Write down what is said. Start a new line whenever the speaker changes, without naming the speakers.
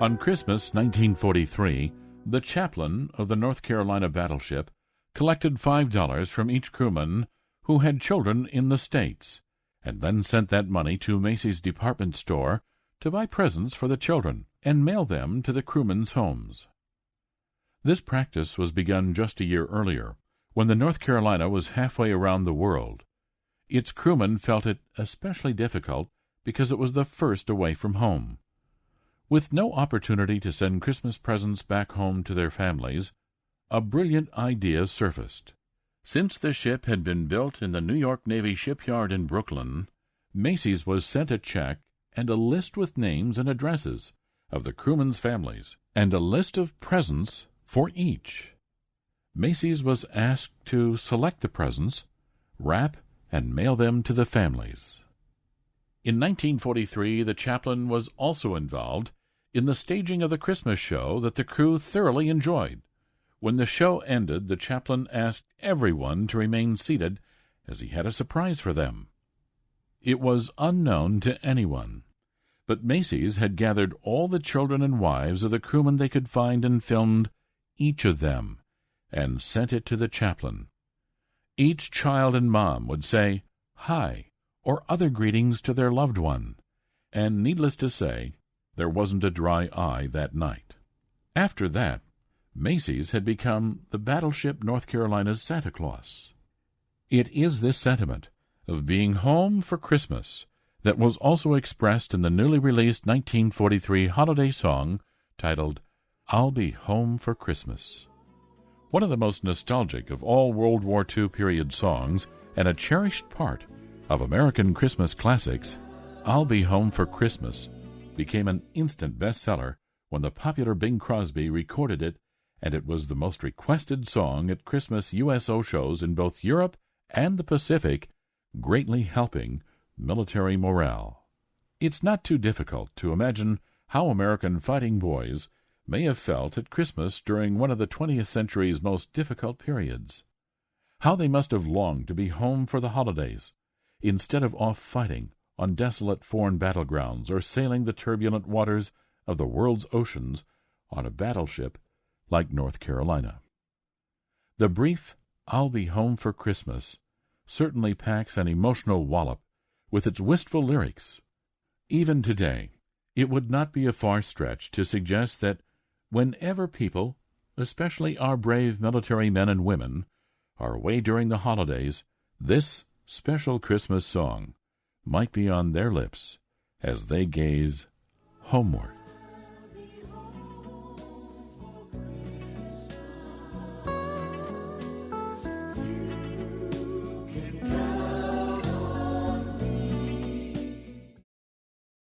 On Christmas 1943, the chaplain of the North Carolina Battleship collected $5 from each crewman who had children in the States, and then sent that money to Macy's department store to buy presents for the children and mail them to the crewmen's homes. This practice was begun just a year earlier, when the North Carolina was halfway around the world. Its crewmen felt it especially difficult because it was the first away from home. With no opportunity to send Christmas presents back home to their families, a brilliant idea surfaced. Since the ship had been built in the New York Navy shipyard in Brooklyn, Macy's was sent a check and a list with names and addresses of the crewmen's families, and a list of presents for each. Macy's was asked to select the presents, wrap, and mail them to the families. In 1943, the chaplain was also involved in the staging of the Christmas show that the crew thoroughly enjoyed. When the show ended, the chaplain asked everyone to remain seated as he had a surprise for them. It was unknown to anyone, but Macy's had gathered all the children and wives of the crewmen they could find and filmed each of them and sent it to the chaplain. Each child and mom would say hi or other greetings to their loved one, and needless to say, there wasn't a dry eye that night. After that, Macy's had become the Battleship North Carolina's Santa Claus. It is this sentiment of being home for Christmas that was also expressed in the newly released 1943 holiday song titled I'll Be Home for Christmas. One of the most nostalgic of all World War II period songs and a cherished part of American Christmas classics, I'll Be Home for Christmas became an instant bestseller when the popular Bing Crosby recorded it, and it was the most requested song at Christmas USO shows in both Europe and the Pacific, greatly helping military morale. It's not too difficult to imagine how American fighting boys may have felt at Christmas during one of the 20th century's most difficult periods. How they must have longed to be home for the holidays, instead of off fighting on desolate foreign battlegrounds or sailing the turbulent waters of the world's oceans on a battleship like North Carolina. The brief I'll Be Home for Christmas certainly packs an emotional wallop with its wistful lyrics. Even today, it would not be a far stretch to suggest that whenever people, especially our brave military men and women, are away during the holidays, this special Christmas song might be on their lips as they gaze homeward.